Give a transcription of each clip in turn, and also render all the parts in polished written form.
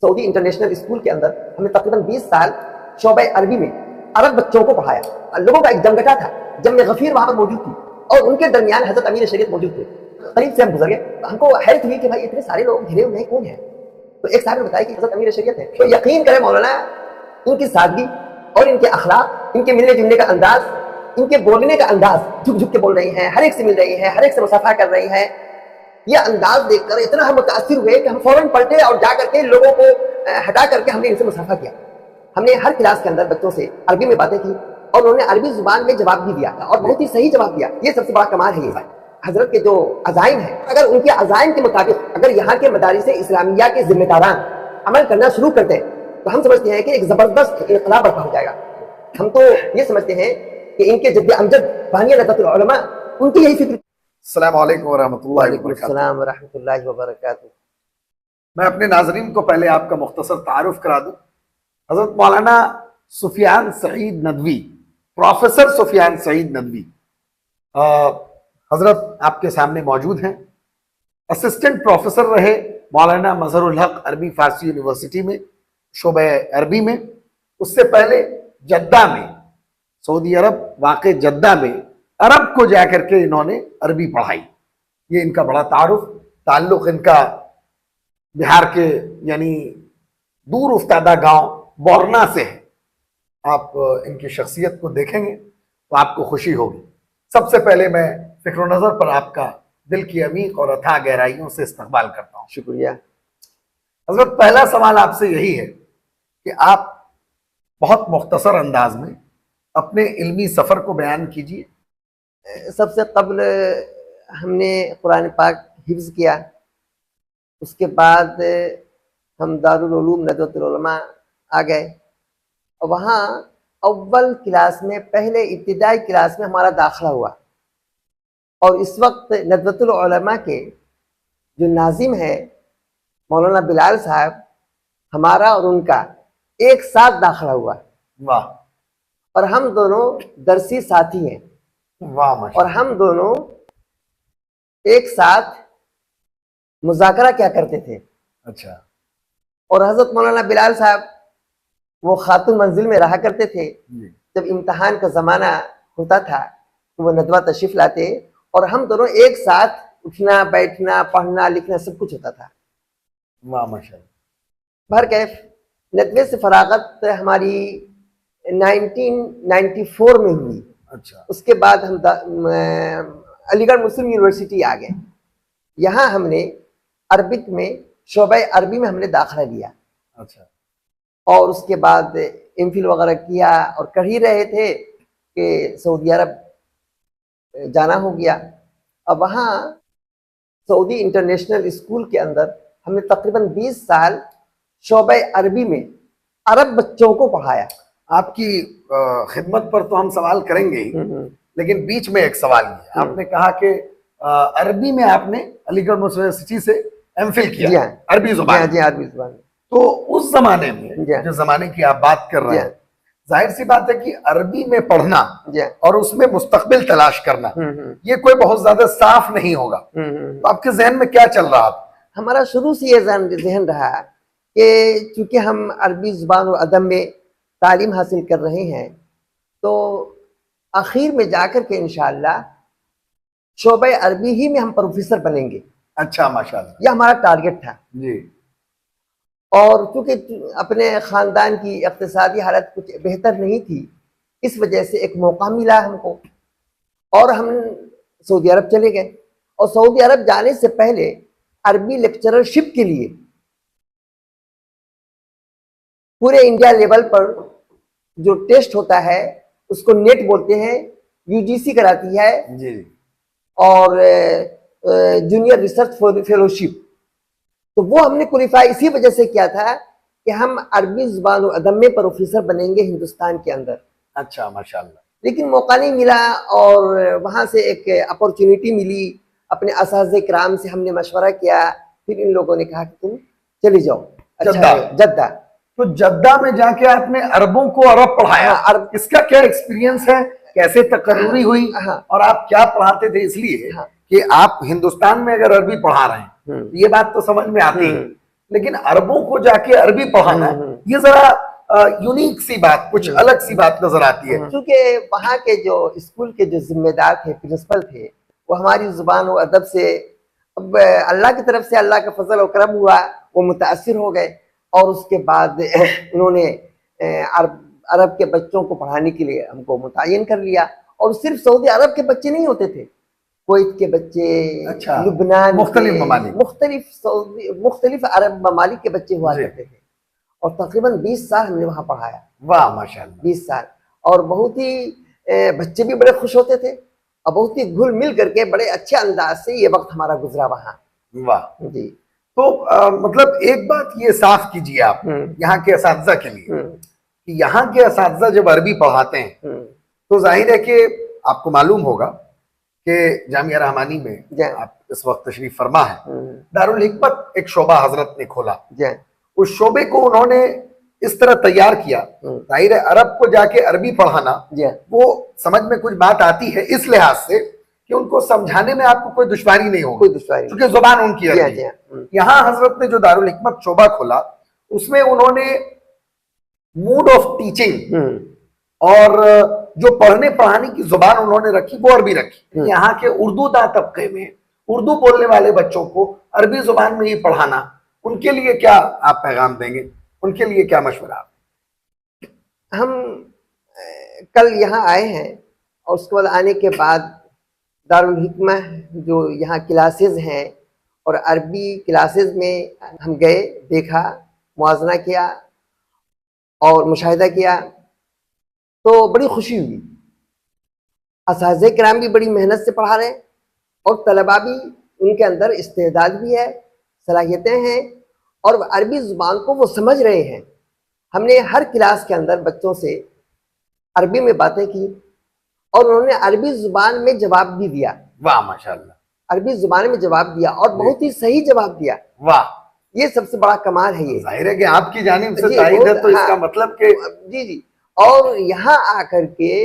سعودی international school کے اندر ہم نے تقریباً 20 سال شعبہ عربی میں عرب بچوں کو پڑھایا. لوگوں کا ایک جمگٹا تھا, جم غفیر وہاں پر موجود تھی اور ان کے درمیان حضرت امیر شریعت موجود تھے. قریب سے ہم گزر گئے, ہم کو حیرت ہوئی کہ بھائی اتنے سارے لوگ گھرے ہوئے ہیں, کون ہے؟ تو ایک صاحب نے بتایا کہ حضرت امیر شریعت ہے. تو یقین کرے مولانا, ان کی سادگی اور ان کے اخلاق, ان کے ملنے جلنے کا انداز, ان کے بولنے کا انداز, جھک جھک کے بول رہی ہیں, ہر ایک سے مل رہی ہیں, ہر ایک سے مصافحہ کر رہی ہیں, یہ انداز دیکھ کر اتنا ہم متاثر ہوئے کہ ہم فوراً پلٹے اور جا کر کے لوگوں کو ہٹا کر کے ہم نے ان سے مصافحہ کیا. ہم نے ہر کلاس کے اندر بچوں سے عربی میں باتیں کی اور انہوں نے عربی زبان میں جواب بھی دیا اور بہت ہی صحیح جواب دیا. یہ سب سے بڑا کمال ہے. یہ حضرت کے جو عزائم ہیں, اگر ان کے عزائم کے مطابق اگر یہاں کے مدارس اسلامیہ کے ذمہ داران عمل کرنا شروع کرتے ہیں تو ہم سمجھتے ہیں کہ ایک زبردست انقلاب برپا ہو جائے گا. ہم تو یہ سمجھتے ہیں کہ ان کے جد امجد بانیہ نہضت العلماء, ان کی یہی فکر. السلام علیکم ورحمۃ اللہ وعلیکم وبرکاتہ. السلام ورحمۃ اللہ وبرکاتہ. میں اپنے ناظرین کو پہلے آپ کا مختصر تعارف کرا دوں. حضرت مولانا سفیان سعید ندوی, پروفیسر سفیان سعید ندوی حضرت آپ کے سامنے موجود ہیں. اسسٹنٹ پروفیسر رہے مولانا مظہر الحق عربی فارسی یونیورسٹی میں شعبہ عربی میں. اس سے پہلے جدہ میں, سعودی عرب واقع جدہ میں عرب کو جا کر کے انہوں نے عربی پڑھائی. یہ ان کا بڑا تعلق ان کا بہار کے یعنی دور افتادہ گاؤں بورنا سے ہے. آپ ان کی شخصیت کو دیکھیں گے تو آپ کو خوشی ہوگی. سب سے پہلے میں فکر و نظر پر آپ کا دل کی عمیق اور اتھا گہرائیوں سے استقبال کرتا ہوں. شکریہ. حضرت پہلا سوال آپ سے یہی ہے کہ آپ بہت مختصر انداز میں اپنے علمی سفر کو بیان کیجیے. سب سے قبل ہم نے قرآن پاک حفظ کیا, اس کے بعد ہم دارالعلوم ندوۃ العلماء آ گئے اور وہاں اول کلاس میں, پہلے ابتدائی کلاس میں ہمارا داخلہ ہوا. اور اس وقت ندوۃ العلماء کے جو ناظم ہے مولانا بلال صاحب, ہمارا اور ان کا ایک ساتھ داخلہ ہوا. واہ اور ہم دونوں درسی ساتھی ہیں. واہ ماشاء اور ہم دونوں ایک ساتھ مذاکرہ کیا کرتے تھے. اچھا. اور حضرت مولانا بلال صاحب وہ خاتون منزل میں رہا کرتے تھے. جی. جب امتحان کا زمانہ ہوتا تھا تو وہ ندوہ تشریف لاتے اور ہم دونوں ایک ساتھ اٹھنا بیٹھنا پڑھنا لکھنا سب کچھ ہوتا تھا. واہ ماشاء اللہ. بہرکیف ندوے سے فراغت ہماری 1994 میں ہوئی. اچھا. اس کے بعد ہم علی گڑھ مسلم یونیورسٹی آ گئے. یہاں ہم نے عربک میں شعبہ عربی میں ہم نے داخلہ لیا. اچھا. اور اس کے بعد ایم فل وغیرہ کیا اور کر ہی رہے تھے کہ سعودی عرب جانا ہو گیا. اب وہاں سعودی انٹرنیشنل اسکول کے اندر ہم نے تقریباً 20 سال شعبہ عربی میں عرب بچوں کو پڑھایا. آپ کی خدمت پر تو ہم سوال کریں گے ہی, لیکن بیچ میں ایک سوال یہ ہے. آپ نے کہا کہ عربی میں آپ نے علی گڑھ مسلم یونیورسٹی سے ایم فل کیا. جی ہاں. عربی زبان. جی عربی زبان. تو اس زمانے میں جو زمانے کی آپ بات کر رہے ہیں, ظاہر سی بات ہے کہ عربی میں پڑھنا اور اس میں مستقبل تلاش کرنا یہ کوئی بہت زیادہ صاف نہیں ہوگا. تو آپ کے ذہن میں کیا چل رہا؟ ہمارا شروع سے یہ ذہن رہا کہ چونکہ ہم عربی زبان و ادب میں تعلیم حاصل کر رہے ہیں تو آخر میں جا کر کے انشاءاللہ شعبہ عربی ہی میں ہم پروفیسر بنیں گے. اچھا ماشاءاللہ. یہ ہمارا ٹارگٹ تھا. جی. اور چونکہ اپنے خاندان کی اقتصادی حالت کچھ بہتر نہیں تھی, اس وجہ سے ایک موقع ملا ہم کو اور ہم سعودی عرب چلے گئے. اور سعودی عرب جانے سے پہلے عربی لیکچررشپ کے لیے پورے انڈیا لیول پر جو ٹیسٹ ہوتا ہے اس کو نیٹ بولتے ہیں, UGC کراتی ہے. جی. اور جونیئر ریسرچ فیلوشپ, تو وہ ہم نے کوالیفائی اسی وجہ سے کیا تھا کہ ہم عربی زبان و ادب میں پروفیسر بنیں گے ہندوستان کے اندر. اچھا ماشاءاللہ. لیکن موقع نہیں ملا اور وہاں سے ایک اپورچونیٹی ملی. اپنے اساتذہ کرام سے ہم نے مشورہ کیا, پھر ان لوگوں نے کہا کہ تم چلے جاؤ جدہ. تو جدہ میں جا کے آپ نے عربوں کو عرب پڑھایا. اس کا کیا ایکسپیرینس ہے, کیسے تقرری ہوئی, اور آپ کیا پڑھاتے تھے؟ اس لیے کہ آپ ہندوستان میں اگر عربی پڑھا رہے ہیں یہ بات تو سمجھ میں آتی ہے لیکن عربوں کو جا کے عربی پڑھانا یہ ذرا یونیک سی بات, کچھ الگ سی بات نظر آتی ہے. چونکہ وہاں کے جو اسکول کے جو ذمہ دار تھے, پرنسپل تھے, وہ ہماری زبان و ادب سے اب اللہ کی طرف سے اللہ کا فضل و کرم ہوا, وہ متاثر ہو گئے اور اس کے بعد انہوں نے عرب کے بچوں کو پڑھانے کے لیے ہم کو متعین کر لیا. اور صرف سعودی عرب کے بچے نہیں ہوتے تھے, کویت کے بچے, لبنان, مختلف ممالک, مختلف عرب ممالک کے بچے ہوا کرتے تھے. اور تقریباً 20 سال ہم نے وہاں پڑھایا. واہ ماشاء اللہ, 20 سال. اور بہت ہی بچے بھی بڑے خوش ہوتے تھے اور بہت ہی گھل مل کر کے بڑے اچھے انداز سے یہ وقت ہمارا گزرا وہاں. واہ. جی. تو مطلب ایک بات یہ صاف کیجیے آپ یہاں کے اساتذہ کے لیے کہ یہاں کے اساتذہ جب عربی پڑھاتے ہیں تو ظاہر ہے کہ آپ کو معلوم ہوگا کہ جامعہ رحمانی میں آپ اس وقت تشریف فرما ہے, دارالحکمت ایک شعبہ حضرت نے کھولا. اس شعبے کو انہوں نے اس طرح تیار کیا, ظاہر ہے عرب کو جا کے عربی پڑھانا وہ سمجھ میں کچھ بات آتی ہے اس لحاظ سے کہ ان کو سمجھانے میں آپ کو کوئی دشواری نہیں ہوگی کیونکہ زبان ان کی عربی ہے. یہاں حضرت نے جو دارالحکمت شعبہ کھولا اس میں انہوں نے موڈ آف ٹیچنگ اور جو پڑھنے پڑھانے کی زبان انہوں نے رکھی وہ عربی رکھی. یہاں کے اردو داں طبقے میں اردو بولنے والے بچوں کو عربی زبان میں ہی پڑھانا, ان کے لیے کیا آپ پیغام دیں گے, ان کے لیے کیا مشورہ؟ ہم کل یہاں آئے ہیں اور اس کے بعد آنے کے بعد دارالحکمہ جو یہاں کلاسز ہیں اور عربی کلاسز میں ہم گئے, دیکھا, موازنہ کیا اور مشاہدہ کیا تو بڑی خوشی ہوئی. اساتذہ کرام بھی بڑی محنت سے پڑھا رہے ہیں اور طلباء بھی ان کے اندر استعداد بھی ہے, صلاحیتیں ہیں اور عربی زبان کو وہ سمجھ رہے ہیں. ہم نے ہر کلاس کے اندر بچوں سے عربی میں باتیں کی اور انہوں نے عربی زبان میں جواب بھی دیا. واہ ماشاءاللہ, عربی زبان میں جواب دیا اور بہت ہی صحیح جواب دیا. واہ, یہ سب سے بڑا کمال ہے. یہ ظاہر ہے کہ آپ کی جانب سے تائید ہے تو اس کا مطلب کہ جی. اور یہاں آ کر کے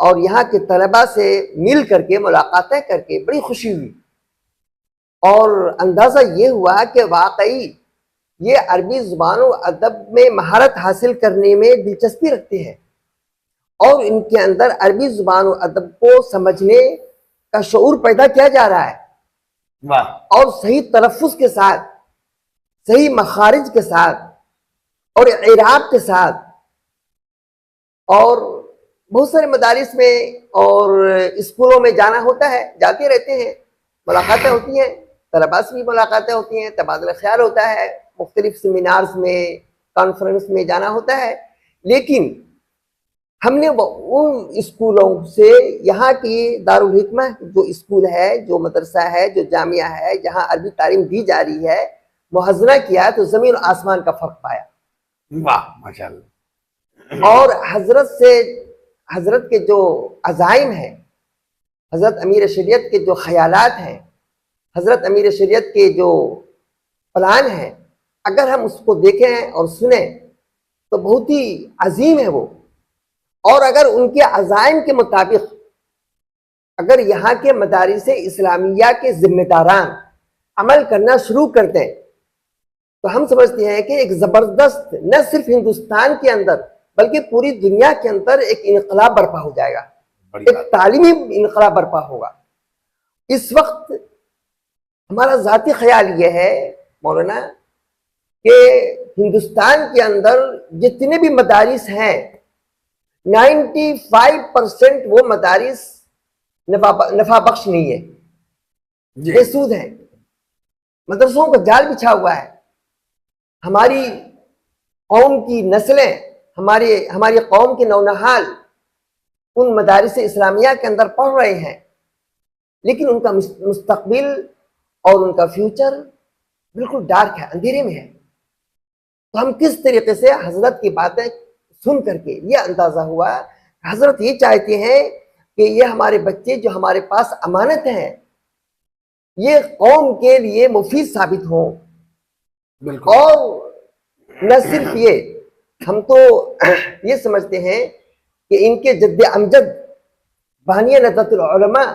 اور یہاں کے طلباء سے مل کر کے ملاقاتیں کر کے بڑی خوشی ہوئی اور اندازہ یہ ہوا کہ واقعی یہ عربی زبان و ادب میں مہارت حاصل کرنے میں دلچسپی رکھتے ہیں اور ان کے اندر عربی زبان و ادب کو سمجھنے کا شعور پیدا کیا جا رہا ہے. اور صحیح تلفظ کے ساتھ, صحیح مخارج کے ساتھ اور اعراب کے ساتھ. اور بہت سارے مدارس میں اور اسکولوں میں جانا ہوتا ہے, جاتے رہتے ہیں, ملاقاتیں ہوتی ہیں, طلباء سے بھی ملاقاتیں ہوتی ہیں, تبادلہ خیال ہوتا ہے, مختلف سیمینارز میں, کانفرنس میں جانا ہوتا ہے. لیکن ہم نے ان اسکولوں سے یہاں کی دارالحکمہ جو اسکول ہے, جو مدرسہ ہے, جو جامعہ ہے, جہاں عربی تعلیم دی جا رہی ہے, موازنہ کیا تو زمین و آسمان کا فرق پایا. واہ ماشاءاللہ. اور حضرت کے جو عزائم ہیں, حضرت امیر شریعت کے جو خیالات ہیں, حضرت امیر شریعت کے جو پلان ہیں, اگر ہم اس کو دیکھیں اور سنیں تو بہت ہی عظیم ہے وہ. اور اگر ان کے عزائم کے مطابق اگر یہاں کے مدارس اسلامیہ کے ذمہ داران عمل کرنا شروع کر دیں تو ہم سمجھتے ہیں کہ ایک زبردست نہ صرف ہندوستان کے اندر بلکہ پوری دنیا کے اندر ایک انقلاب برپا ہو جائے گا, ایک تعلیمی انقلاب برپا ہوگا. اس وقت ہمارا ذاتی خیال یہ ہے مولانا کہ ہندوستان کے اندر جتنے بھی مدارس ہیں 95% وہ مدارس نفع بخش نہیں ہے, بے سود ہیں, مدرسوں کا جال بچھا ہوا ہے. ہماری قوم کی نسلیں, ہماری قوم کے نونہال ان مدارس اسلامیہ کے اندر پڑھ رہے ہیں, لیکن ان کا مستقبل اور ان کا فیوچر بالکل ڈارک ہے, اندھیرے میں ہے. تو ہم کس طریقے سے حضرت کی باتیں سن کر کے یہ اندازہ ہوا, حضرت یہ چاہتے ہیں کہ یہ ہمارے بچے جو ہمارے پاس امانت ہیں یہ قوم کے لیے مفید ثابت ہوں. اور نہ صرف یہ, ہم تو یہ سمجھتے ہیں کہ ان کے جد امجد بانی نہضت العلماء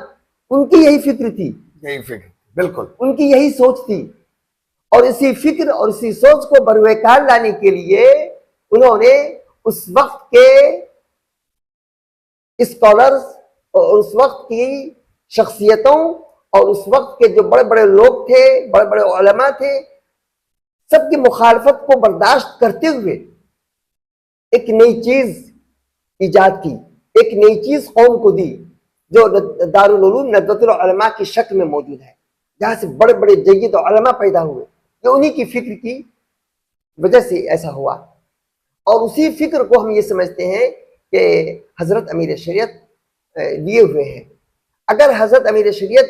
ان کی یہی فکر تھی, یہی فکر بالکل ان کی یہی سوچ تھی. اور اسی فکر اور اسی سوچ کو بروئے کار لانے کے لیے انہوں نے اس وقت کے اسکالرز اور اس وقت کی شخصیتوں اور اس وقت کے جو بڑے بڑے لوگ تھے، بڑے بڑے علماء تھے، سب کی مخالفت کو برداشت کرتے ہوئے ایک نئی چیز ایجاد کی، ایک نئی چیز قوم کو دی جو دارالعلوم ندوۃ العلماء کی شکل میں موجود ہے، جہاں سے بڑے بڑے جید علماء پیدا ہوئے۔ یہ انہی کی فکر کی وجہ سے ایسا ہوا، اور اسی فکر کو ہم یہ سمجھتے ہیں کہ حضرت امیر شریعت لیے ہوئے ہیں۔ اگر حضرت امیر شریعت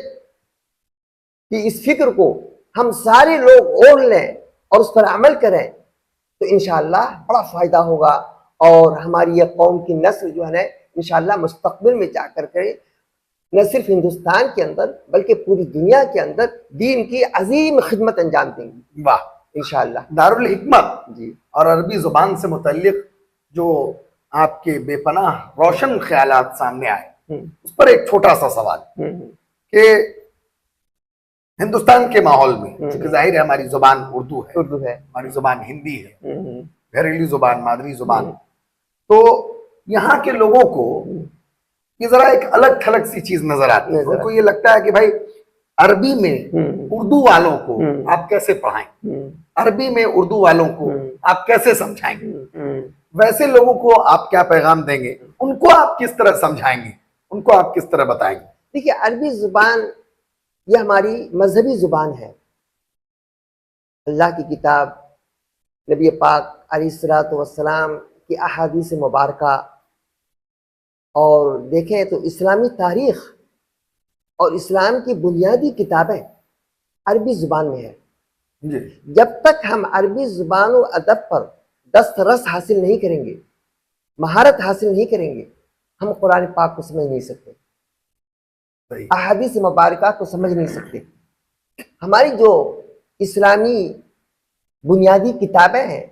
کی اس فکر کو ہم سارے لوگ اوڑھ لیں اور اس پر عمل کریں تو انشاءاللہ بڑا فائدہ ہوگا، اور ہماری یہ قوم کی نسل جو ہے انشاءاللہ مستقبل میں جا کر کے نہ صرف ہندوستان کے اندر بلکہ پوری دنیا کے اندر دین کی عظیم خدمت انجام دیں گی واہ، انشاءاللہ۔ دارالحکمت جی اور عربی زبان سے متعلق جو آپ کے بے پناہ روشن خیالات سامنے آئے، اس پر ایک چھوٹا سا سوال کہ ہندوستان کے ماحول میں چونکہ ظاہر ہے ہماری زبان اردو ہے، ہماری زبان ہندی ہے، گھریلو زبان، مادری زبان، تو یہاں کے لوگوں کو یہ ذرا ایک الگ تھلگ سی چیز نظر آتی ہے۔ ان کو یہ لگتا ہے کہ بھائی عربی میں اردو والوں کو آپ کیسے پڑھائیں، عربی میں اردو والوں کو آپ کیسے سمجھائیں گے، ویسے لوگوں کو آپ کیا پیغام دیں گے، ان کو آپ کس طرح سمجھائیں گے، ان کو آپ کس طرح بتائیں گے؟ دیکھیے، عربی زبان یہ ہماری مذہبی زبان ہے۔ اللہ کی کتاب، نبی پاک علیہ الصلوۃ والسلام کی احادیث مبارکہ، اور دیکھیں تو اسلامی تاریخ اور اسلام کی بنیادی کتابیں عربی زبان میں ہیں۔ جی جب تک ہم عربی زبان و ادب پر دسترس حاصل نہیں کریں گے، مہارت حاصل نہیں کریں گے، ہم قرآن پاک کو سمجھ نہیں سکتے، صحیح، احادیث مبارکہ کو سمجھ نہیں سکتے۔ ہماری جو اسلامی بنیادی کتابیں ہیں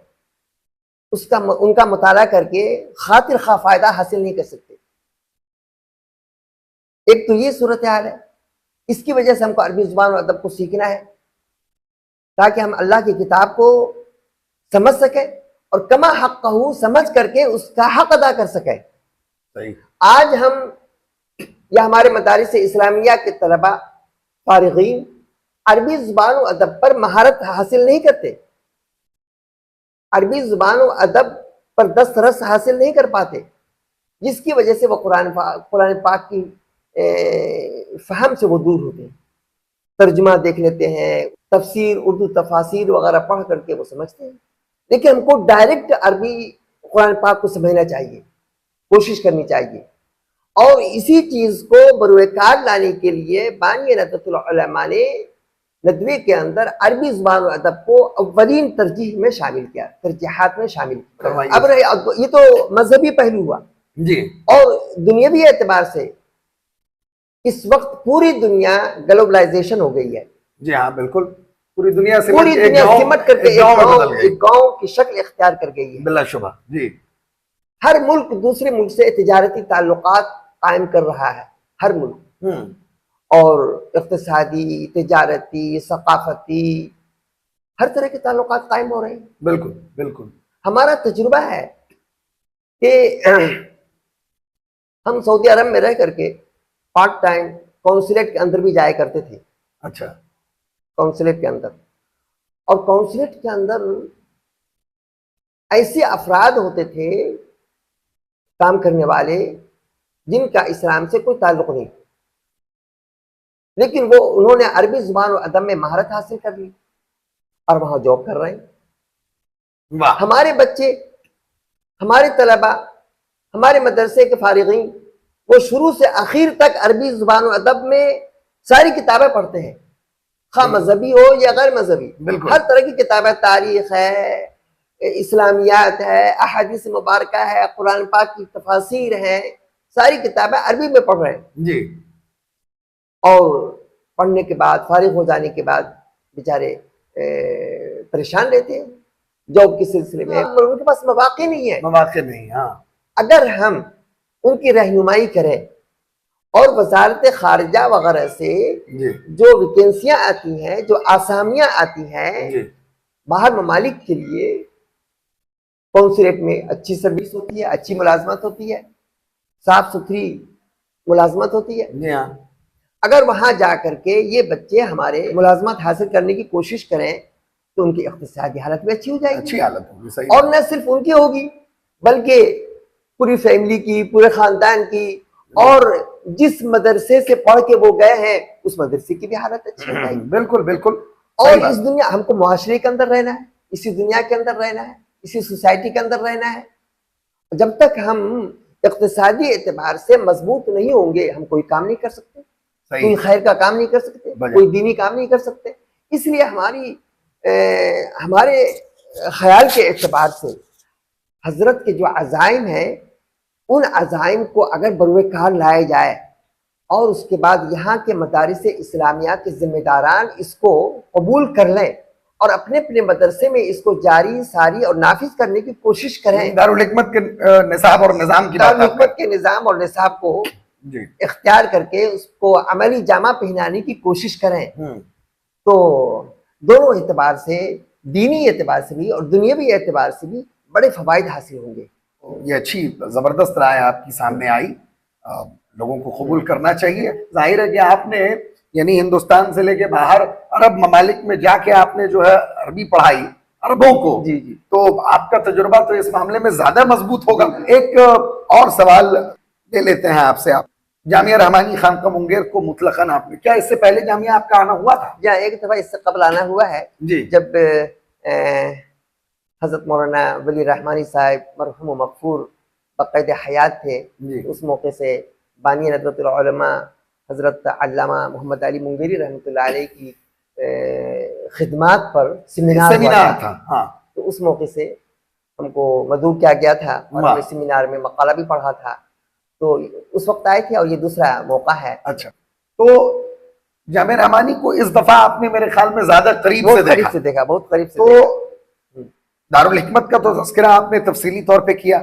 ان کا مطالعہ کر کے خاطر خواہ فائدہ حاصل نہیں کر سکتے۔ ایک تو یہ صورتحال ہے، اس کی وجہ سے ہم کو عربی زبان اور ادب کو سیکھنا ہے تاکہ ہم اللہ کی کتاب کو سمجھ سکیں اور کما حق کہوں سمجھ کر کے اس کا حق ادا کر سکیں۔ صحیح، آج ہم یا ہمارے مدارس اسلامیہ کے طلباء فارغین عربی زبان و ادب پر مہارت حاصل نہیں کرتے، عربی زبان و ادب پر دسترس حاصل نہیں کر پاتے، جس کی وجہ سے وہ قرآن پاک کی فہم سے وہ دور ہوتے ہیں۔ ترجمہ دیکھ لیتے ہیں، تفسیر، اردو تفاسیر وغیرہ پڑھ کر کے وہ سمجھتے ہیں، لیکن ہم کو ڈائریکٹ عربی قرآن پاک کو سمجھنا چاہیے، کوشش کرنی چاہیے، اور اسی چیز کو بروئے کار لانے کے لیے بانی ندوۃ العلماء نے ندوے کے اندر عربی زبان و ادب کو اولین ترجیح میں شامل کیا، ترجیحات میں شامل کیا۔ اب یہ تو مذہبی پہلو ہوا جی، اور دنیاوی اعتبار سے اس وقت پوری دنیا گلوبلائزیشن ہو گئی ہے۔ جی ہاں بالکل، پوری دنیا سے سمٹ کر کے ایک گاؤں کی شکل اختیار کر گئی ہے۔ بلا شبہ، جی، ہر ملک دوسرے ملک سے تجارتی تعلقات قائم کر رہا ہے، ہر ملک، اور اقتصادی، تجارتی، ثقافتی، ہر طرح کے تعلقات قائم ہو رہے ہیں۔ بالکل بالکل، ہمارا تجربہ ہے کہ ہم سعودی عرب میں رہ کر کے پارٹ ٹائم کونسلیٹ کے اندر بھی جایا کرتے تھے۔ اچھا، کونسلیٹ کے اندر، اور کونسلیٹ کے اندر ایسے افراد ہوتے تھے کام کرنے والے جن کا اسلام سے کوئی تعلق نہیں، لیکن انہوں نے عربی زبان و ادب میں مہارت حاصل کر لی اور وہاں جاب کر رہے ہیں۔ واہ، ہمارے بچے، ہمارے طلباء، ہمارے مدرسے کے فارغین، وہ شروع سے آخر تک عربی زبان و ادب میں ساری کتابیں پڑھتے ہیں، خواہ مذہبی ہو یا غیر مذہبی، بالکل، ہر طرح کی کتابیں، تاریخ ہے، اسلامیات ہے، احادیث مبارکہ ہے، قرآن پاک کی تفاسیر ہیں، ساری کتابیں عربی میں پڑھ رہے ہیں۔ جی، اور پڑھنے کے بعد، فارغ ہو جانے کے بعد بیچارے پریشان رہتے ہیں جاب کے سلسلے میں، ان کے پاس مواقع نہیں ہے۔ مواقع نہیں، ہاں، اگر ہم ان کی رہنمائی کریں اور وزارت خارجہ وغیرہ سے جی جو ویکینسیاں آتی ہیں، جو آسامیاں آتی ہیں جی باہر ممالک کے لیے، کونسلیٹ میں اچھی سروس ہوتی ہے، اچھی ملازمت ہوتی ہے، صاف ستھری ملازمت ہوتی ہے. جی ہاں اگر وہاں جا کر کے یہ بچے ہمارے ملازمت حاصل کرنے کی کوشش کریں تو ان کی اقتصادی حالت بھی اچھی ہو جائے گی، اچھی حالت ہوگی. صحیح اور نہ صرف ان کی ہوگی بلکہ پوری فیملی کی، پورے خاندان کی، اور جس مدرسے سے پڑھ کے وہ گئے ہیں اس مدرسے کی بھی حالت اچھی ہو جائے گی. بالکل بالکل اور صحیح بات. اس دنیا، ہم کو معاشرے کے اندر رہنا ہے، اسی دنیا کے اندر رہنا ہے، اسی سوسائٹی کے اندر رہنا ہے. جب تک ہم اقتصادی اعتبار سے مضبوط نہیں ہوں گے ہم کوئی کام نہیں کر سکتے، کوئی صحیح خیر کا کام نہیں کر سکتے، کوئی دینی کام نہیں کر سکتے. اس لیے ہمارے خیال کے اعتبار سے حضرت کے جو عزائم ہیں ان عزائم کو اگر بروئے کار لایا جائے اور اس کے بعد یہاں کے مدارس اسلامیہ کے ذمہ داران اس کو قبول کر لیں اور اپنے اپنے مدرسے میں اس کو جاری ساری اور نافذ کرنے کی کوشش کریں. دارالحکمت کے نصاب اور نظام کی بات دارالحکمت کے نظام اور نصاب کو جی اختیار کر کے اس کو عملی جامہ پہنانے کی کوشش کریں تو دونوں اعتبار سے، دینی اعتبار سے بھی اور دنیاوی اعتبار سے بھی بڑے فوائد حاصل ہوں گے. یہ اچھی زبردست رائے آپ کی سامنے آئی. لوگوں کو قبول کرنا چاہیے. ظاہر ہے کہ آپ نے یعنی ہندوستان سے لے کے باہر عرب ممالک میں جا کے آپ نے جو ہے عربی پڑھائی عربوں کو، جی جی تو آپ کا تجربہ تو اس معاملے میں زیادہ مضبوط ہوگا. ایک اور سوال لے لیتے ہیں آپ سے. آپ جامعہ رحمانی خانقاہ منگیر کو مطلقاً آپ نے، کیا اس سے پہلے جامعہ آپ کا آنا ہوا تھا؟ یا ایک دفعہ اس سے قبل آنا ہوا ہے جی جب حضرت مولانا ولی رحمانی صاحب مرحوم و مغفور بقید حیات تھے. جی اس موقع سے بانی ندوۃ العلماء حضرت علامہ محمد علی منگیری رحمۃ اللہ علیہ کی خدمات پر سیمینار تھا. ہاں تو اس موقع سے ہم کو مدعو کیا گیا تھا اور ہم نے سیمینار میں مقالہ بھی پڑھا تھا. تو اس وقت آئے تھے اور یہ دوسرا موقع ہے. اچھا، تو جامعہ رحمانی کو اس دفعہ آپ نے میرے خیال میں زیادہ قریب سے دیکھا. بہت قریب سے تو دارالحکمت کا تو تذکرہ آپ نے تفصیلی طور پہ کیا.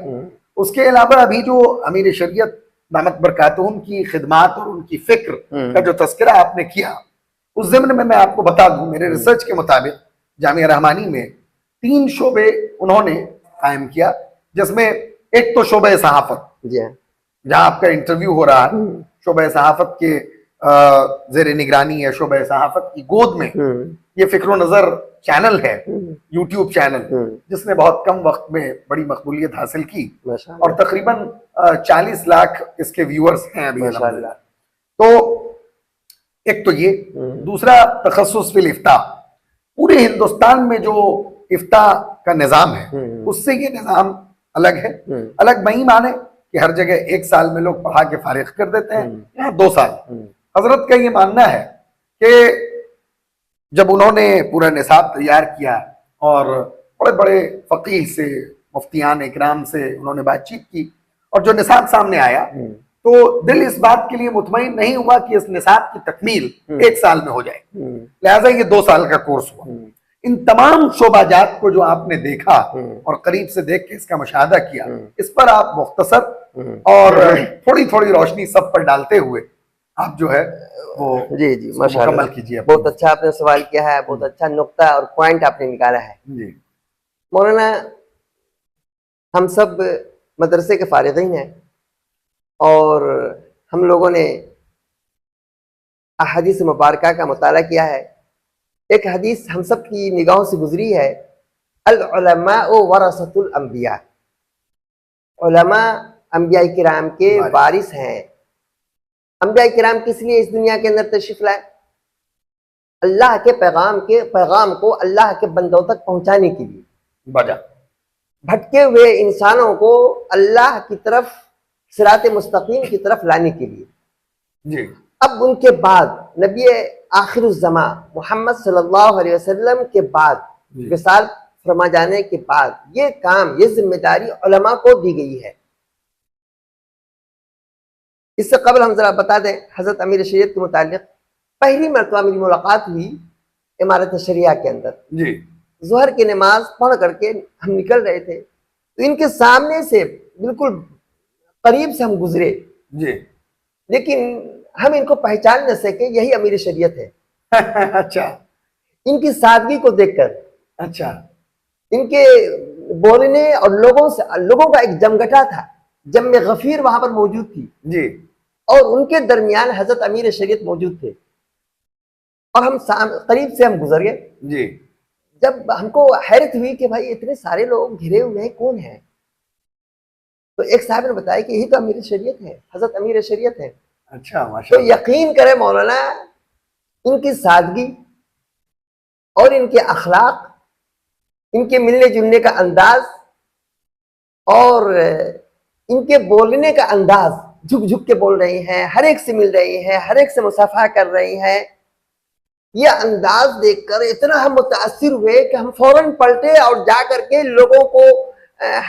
اس کے علاوہ ابھی جو امیر شریعت دامت برکاتہم کی خدمات اور ان کی فکر کا جو تذکرہ آپ نے کیا، اس ضمن میں آپ کو بتا دوں میرے ریسرچ کے مطابق جامعہ رحمانی میں 3 شعبے انہوں نے قائم کیا، جس میں ایک تو شعبہ صحافت، جی ہاں، جہاں آپ کا انٹرویو ہو رہا ہے. شعبہ صحافت کے زیر نگرانی ہے، شعبہ صحافت کی گود میں یہ فکر و نظر چینل ہے، یوٹیوب چینل، جس نے بہت کم وقت میں بڑی مقبولیت حاصل کی اور تقریباً 40 لاکھ اس کے ویورز ہیں ابھی الحمدللہ. تو ایک تو یہ، دوسرا تخصص فی الافتاء. پورے ہندوستان میں جو افتاء کا نظام ہے اس سے یہ نظام الگ ہے. الگ نہیں مانے کہ ہر جگہ 1 سال میں لوگ پڑھا کے فارغ کر دیتے ہیں، یہاں 2 سال. حضرت کا یہ ماننا ہے کہ جب انہوں نے پورا نصاب تیار کیا اور بڑے بڑے فقیہ سے، مفتیان اکرام سے انہوں نے بات چیت کی اور جو نصاب سامنے آیا تو دل اس بات کے لیے مطمئن نہیں ہوا کہ اس نصاب کی تکمیل 1 سال میں ہو جائے، لہٰذا یہ 2 سال کا کورس ہوا. ان تمام شعبہ جات کو جو آپ نے دیکھا اور قریب سے دیکھ کے اس کا مشاہدہ کیا، اس پر آپ مختصر اور تھوڑی تھوڑی روشنی سب پر ڈالتے ہوئے آپ جو ہے وہ جی جی مکمل کیجیے. بہت اچھا آپ نے سوال کیا ہے، بہت اچھا نقطہ اور پوائنٹ آپ نے نکالا ہے. جی مولانا، ہم سب مدرسے کے فارغین ہیں اور ہم لوگوں نے احادیث مبارکہ کا مطالعہ کیا ہے. ایک حدیث ہم سب کی نگاہوں سے گزری ہے، العلماء ورثۃ الانبیاء. علماء انبیاء کرام کے وارث ہیں. انبیاء کرام کس لیے اس دنیا کے اندر تشریف لائے؟ اللہ کے پیغام کو اللہ کے بندوں تک پہنچانے کے لیے، بھٹکے ہوئے انسانوں کو اللہ کی طرف، صراط مستقیم کی طرف لانے کے لیے. جی اب ان کے بعد نبی آخر الزماں محمد صلی اللہ علیہ وسلم کے بعد وصال فرما جانے کے بعد یہ کام، یہ ذمہ داری علماء کو دی گئی ہے. اس سے قبل ہم ذرا بتا دیں حضرت امیر شریعت کے متعلق. پہلی مرتبہ میری ملاقات ہوئی عمارت شریعہ کے اندر. جی ظہر کی نماز پڑھ کر کے ہم نکل رہے تھے تو ان کے سامنے سے بالکل قریب سے ہم گزرے. جی لیکن ہم ان کو پہچان نہ سکے، یہی امیر شریعت ہے۔ اچھا ان کی سادگی کو دیکھ کر، اچھا ان کے بولنے اور لوگوں کا ایک جمگٹا تھا، جم غفیر وہاں پر موجود تھی، جی اور ان کے درمیان حضرت امیر شریعت موجود تھے، اور ہم قریب سے ہم گزر گئے۔ جی جب ہم کو حیرت ہوئی کہ بھائی اتنے سارے لوگ گھرے ہوئے ہیں، کون ہیں؟ تو ایک صاحب نے بتایا کہ یہی تو امیر شریعت ہے، حضرت امیر شریعت ہے۔ اچھا تو ماشاء اللہ۔ یقین کرے مولانا، ان کی سادگی اور ان کے اخلاق، ان کے ملنے جلنے کا انداز اور ان کے بولنے کا انداز، جھک جھک کے بول رہی ہیں، ہر ایک سے مل رہی ہیں، ہر ایک سے مصافحہ کر رہی ہیں، یہ انداز دیکھ کر اتنا ہم متاثر ہوئے کہ ہم فوراً پلٹے اور جا کر کے لوگوں کو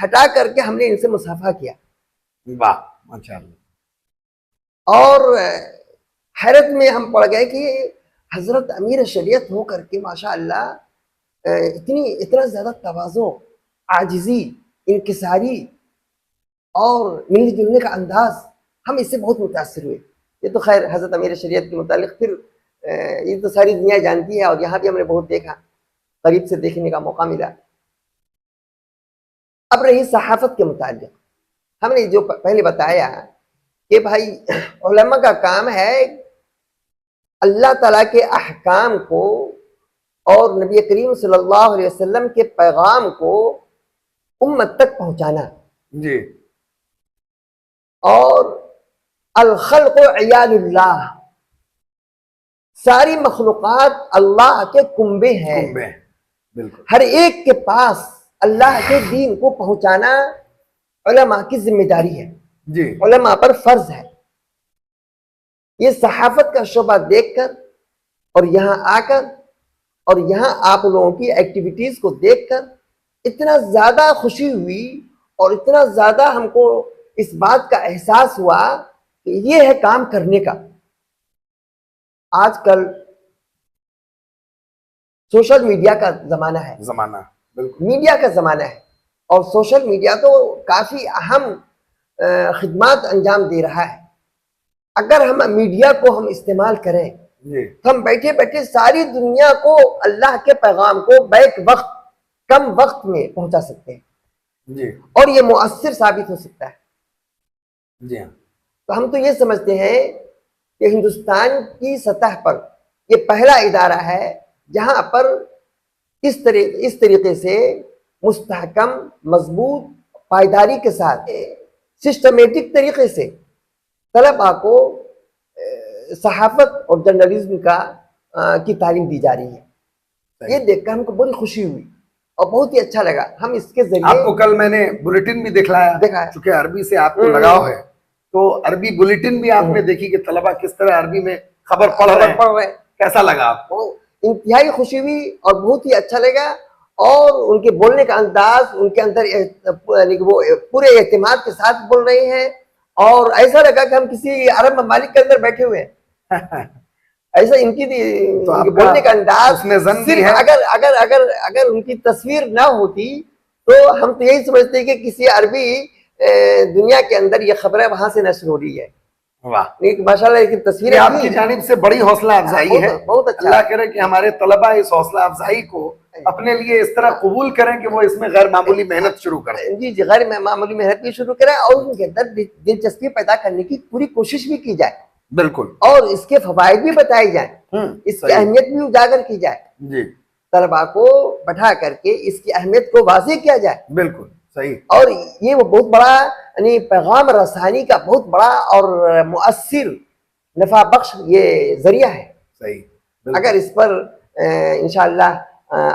ہٹا کر کے ہم نے ان سے مصافحہ کیا، واہ ماشاء اللہ۔ اور حیرت میں ہم پڑ گئے کہ حضرت امیر شریعت ہو کر کے ماشاء اللہ اتنا زیادہ تواضع، عاجزی، انکساری اور ملنے جلنے کا انداز، ہم اس سے بہت متاثر ہوئے۔ یہ تو خیر حضرت امیر شریعت کے متعلق پھر یہ تو ساری دنیا جانتی ہے، اور یہاں بھی ہم نے بہت دیکھا، قریب سے دیکھنے کا موقع ملا۔ اب رہی صحافت کے متعلق، ہم نے جو پہلے بتایا کہ بھائی علماء کا کام ہے اللہ تعالیٰ کے احکام کو اور نبی کریم صلی اللہ علیہ وسلم کے پیغام کو امت تک پہنچانا، جی اور الخلق عیال اللہ، ساری مخلوقات اللہ کے کنبے ہیں، کنبے ہیں، بالکل ہر ایک کے پاس اللہ کے دین کو پہنچانا علماء کی ذمہ داری ہے، جی علماء پر فرض ہے۔ یہ صحافت کا شعبہ دیکھ کر اور یہاں آ کر اور یہاں آپ لوگوں کی ایکٹیویٹیز کو دیکھ کر اتنا زیادہ خوشی ہوئی، اور اتنا زیادہ ہم کو اس بات کا احساس ہوا کہ یہ ہے کام کرنے کا۔ آج کل سوشل میڈیا کا زمانہ ہے، زمانہ، بالکل میڈیا کا زمانہ ہے، اور سوشل میڈیا تو کافی اہم خدمات انجام دے رہا ہے۔ اگر ہم میڈیا کو ہم استعمال کریں جی تو ہم بیٹھے بیٹھے ساری دنیا کو اللہ کے پیغام کو بیک وقت، کم وقت میں پہنچا سکتے ہیں، جی اور یہ مؤثر ثابت ہو سکتا ہے۔ جی ہاں تو ہم تو یہ سمجھتے ہیں کہ ہندوستان کی سطح پر یہ پہلا ادارہ ہے جہاں پر اس طریقے سے مستحکم، مضبوط، پائیداری کے ساتھ سسٹمیٹک طریقے سے طلباء کو صحافت اور جرنلزم کی تعلیم دی جا رہی ہے۔ یہ دیکھ کر ہم کو بڑی خوشی ہوئی اور بہت ہی اچھا لگا۔ ہم اس کے ذریعے آپ کو کل میں نے بلیٹن بھی دیکھا دکھلایا، ہے۔ چونکہ عربی سے آپ کو لگاؤ ہے، تو عربی بلیٹن بھی آپ نے دیکھی کہ طلبہ کس طرح عربی میں خبر پڑھ رہے ہیں، کیسا لگا آپ کو؟ انتہائی خوشی ہوئی اور بہت ہی اچھا لگا، اور ان کے بولنے کا انداز، ان کے اندر وہ پورے اعتماد کے ساتھ بول رہے ہیں، اور ایسا لگا کہ ہم کسی عرب ممالک کے اندر بیٹھے ہوئے ہیں۔ ایسا ان کی بولنے کا انداز، صرف اگر ان کی تصویر نہ ہوتی تو ہم تو یہی سمجھتے ہیں کہ کسی عربی دنیا کے اندر یہ خبریں وہاں سے نشر ہو رہی ہے۔ واہ، ماشاء اللہ کی تصویریں آپ کی جانب سے بڑی حوصلہ افزائی ہے۔ بہت اچھا۔ اللہ کرے کہ ہمارے طلبہ اس حوصلہ افزائی کو اپنے لیے اس طرح قبول کریں کہ وہ اس میں غیر معمولی محنت شروع کریں۔ جی غیر معمولی محنت بھی شروع کریں، اور ان کے اندر دلچسپی پیدا کرنے کی پوری کوشش بھی کی جائے، بالکل، اور اس کے فوائد بھی بتائے جائیں، اس کی اہمیت بھی اجاگر کی جائے، جی طلباء کو بٹھا کر کے اس کی اہمیت کو واضح کیا جائے۔ بالکل صحیح۔ اور یہ وہ بہت بڑا یعنی پیغام رسانی کا بہت بڑا اور مؤثر، نفع بخش یہ ذریعہ ہے۔ صحیح، اگر اس پر انشاءاللہ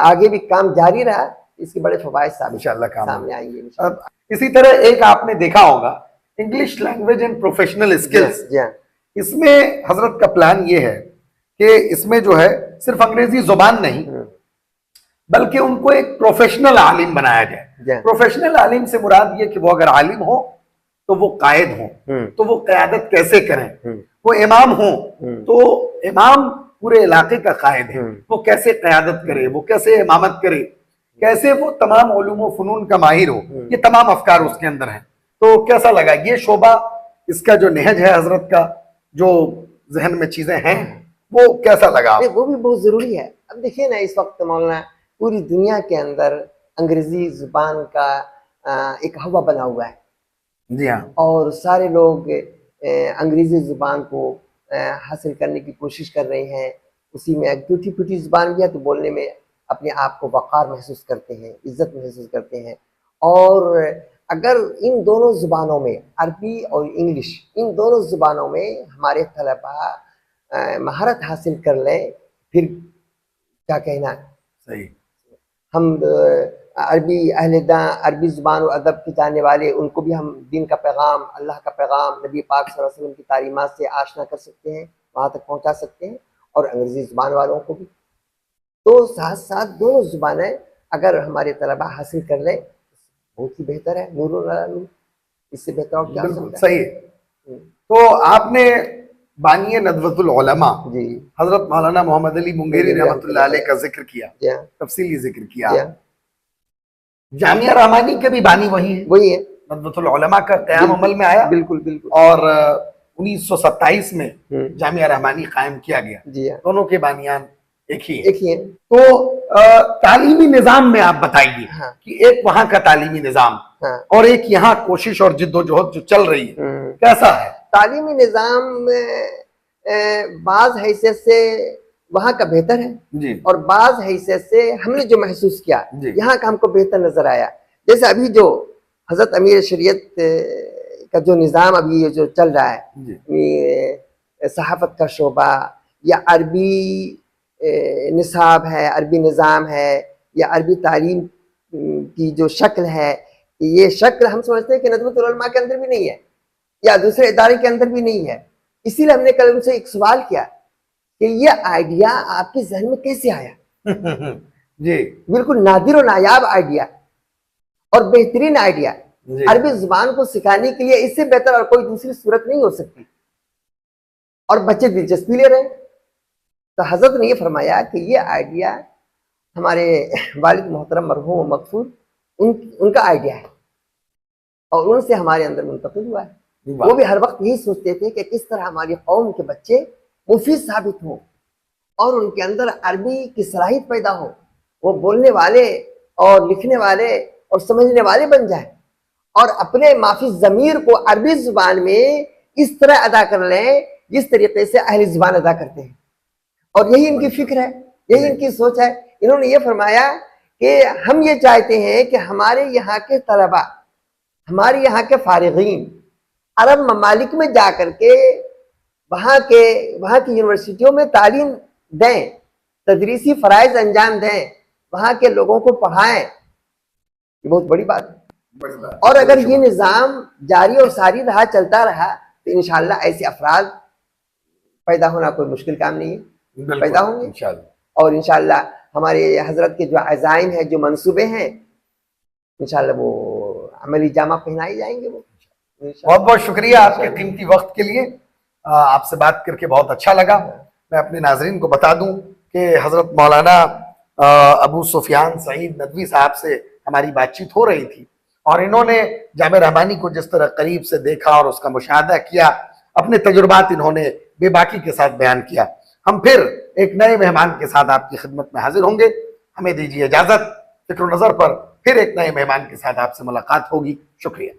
آگے بھی کام جاری رہا، اس کے بڑے فوائد سامنے آئیں گے۔ اب اسی طرح ایک آپ نے دیکھا ہوگا English language and professional skills, اس میں حضرت کا پلان یہ ہے کہ اس میں جو ہے صرف انگریزی زبان نہیں بلکہ ان کو ایک پروفیشنل عالم بنایا جائے۔ پروفیشنل عالم سے مراد یہ کہ وہ اگر عالم ہو تو وہ قائد ہوں، تو وہ قیادت کیسے کریں، وہ امام ہوں تو امام پورے علاقے کا قائد ہے، وہ کیسے قیادت کرے، وہ کیسے امامت کرے، کیسے وہ تمام علوم و فنون کا ماہر ہو، یہ تمام افکار اس کے اندر ہیں۔ تو کیسا لگا یہ شعبہ، اس کا جو نہج ہے حضرت کا، جو ذہن میں چیزیں ہیں وہ کیسا لگا آپ؟ وہ بھی بہت ضروری ہے. اب دیکھیے نا اس وقت مولانا پوری دنیا کے اندر انگریزی زبان کا ایک ہوا بنا ہوا ہے. جی ہاں. اور سارے لوگ انگریزی زبان کو حاصل کرنے کی کوشش کر رہے ہیں. اسی میں ایک ٹوٹی پھوٹی زبان بھی ہے تو بولنے میں اپنے آپ کو وقار محسوس کرتے ہیں, عزت محسوس کرتے ہیں. اور اگر ان دونوں زبانوں میں, عربی اور انگلش, ان دونوں زبانوں میں ہمارے طلباء مہارت حاصل کر لیں, پھر کیا کہنا. صحیح. ہم عربی اہل داں, عربی زبان و ادب کے جاننے والے, ان کو بھی ہم دین کا پیغام, اللہ کا پیغام, نبی پاک صلی اللہ علیہ وسلم کی تعلیمات سے آشنا کر سکتے ہیں, وہاں تک پہنچا سکتے ہیں. اور انگریزی زبان والوں کو بھی. تو ساتھ ساتھ دونوں زبانیں اگر ہمارے طلباء حاصل کر لیں بہت ہی بہتر ہے. نور علی نور, اس سے بہتر اور کیا ہو سکتا ہے. صحیح ہے. تو آپ نے بانی ندوۃ العلماء جی حضرت مولانا محمد علی منگیری رحمۃ اللہ علیہ کا ذکر کیا, جی ہاں, تفصیلی ذکر کیا. جی ہاں, جامعہ رحمانی کے بھی بانی وہی ہیں. وہی ہے. ندوۃ العلماء کا قیام عمل میں آیا بالکل بالکل. اور 1927 میں جامعہ رحمانی قائم کیا گیا. جی ہاں, دونوں کے بانیان ایک ہی ہیں. ایک ہی ہے. تو تعلیمی نظام میں آپ بتائیے ہاں, کہ ایک وہاں کا تعلیمی نظام ہاں, اور ایک یہاں کوشش اور جد و جہد جو چل رہی ہے کیسا ہے؟ تعلیمی نظام بعض حیثیت سے وہاں کا بہتر ہے, جی. اور بعض حیثیت سے ہم نے جو محسوس کیا جی. یہاں کا ہم کو بہتر نظر آیا. جیسے ابھی جو حضرت امیر شریعت کا جو نظام ابھی یہ جو چل رہا ہے, جی. صحافت کا شعبہ یا عربی نصاب ہے, عربی نظام ہے, یا عربی تعلیم کی جو شکل ہے, یہ شکل ہم سمجھتے ہیں کہ ندوۃ العلماء کے اندر بھی نہیں ہے یا دوسرے ادارے کے اندر بھی نہیں ہے. اسی لیے ہم نے کل ان سے ایک سوال کیا کہ یہ آئیڈیا آپ کے ذہن میں کیسے آیا؟ جی. بالکل نادر و نایاب آئیڈیا اور بہترین آئیڈیا. جی. عربی زبان کو سکھانے کے لیے اس سے بہتر اور کوئی دوسری صورت نہیں ہو سکتی, اور بچے دلچسپی لے رہے ہیں. تو حضرت نے یہ فرمایا کہ یہ آئیڈیا ہمارے والد محترم مرحوم و مغفور ان کا آئیڈیا ہے, اور ان سے ہمارے اندر منتقل ہوا ہے. وہ بھی ہر وقت یہی سوچتے تھے کہ کس طرح ہماری قوم کے بچے مفید ثابت ہوں اور ان کے اندر عربی کی صلاحیت پیدا ہو, وہ بولنے والے اور لکھنے والے اور سمجھنے والے بن جائیں, اور اپنے مافی ضمیر کو عربی زبان میں اس طرح ادا کر لیں جس طریقے سے اہل زبان ادا کرتے ہیں. اور یہی ان کی فکر ہے, یہی ان کی سوچ ہے. انہوں نے یہ فرمایا کہ ہم یہ چاہتے ہیں کہ ہمارے یہاں کے طلباء, ہمارے یہاں کے فارغین عرب ممالک میں جا کر کے وہاں کی یونیورسٹیوں میں تعلیم دیں, تدریسی فرائض انجام دیں, وہاں کے لوگوں کو پڑھائیں. یہ بہت بڑی بات ہے. اور اگر یہ نظام جاری اور ساری رہا, چلتا رہا, تو انشاءاللہ ایسے افراد پیدا ہونا کوئی مشکل کام نہیں ہے, پیدا ہوں گے انشاءاللہ. اور انشاءاللہ ہمارے حضرت کے جو عزائم ہیں, جو منصوبے ہیں, انشاءاللہ وہ عملی جامہ پہنائے جائیں گے. وہ بہت بہت شکریہ آپ کے قیمتی وقت کے لیے. آپ سے بات کر کے بہت اچھا لگا. میں اپنے ناظرین کو بتا دوں کہ حضرت مولانا ابو سفیان سعید ندوی صاحب سے ہماری بات چیت ہو رہی تھی, اور انہوں نے جامعہ رحمانی کو جس طرح قریب سے دیکھا اور اس کا مشاہدہ کیا, اپنے تجربات انہوں نے بے باکی کے ساتھ بیان کیا. ہم پھر ایک نئے مہمان کے ساتھ آپ کی خدمت میں حاضر ہوں گے. ہمیں دیجیے اجازت. فکر و نظر پر پھر ایک نئے مہمان کے ساتھ آپ سے ملاقات ہوگی. شکریہ.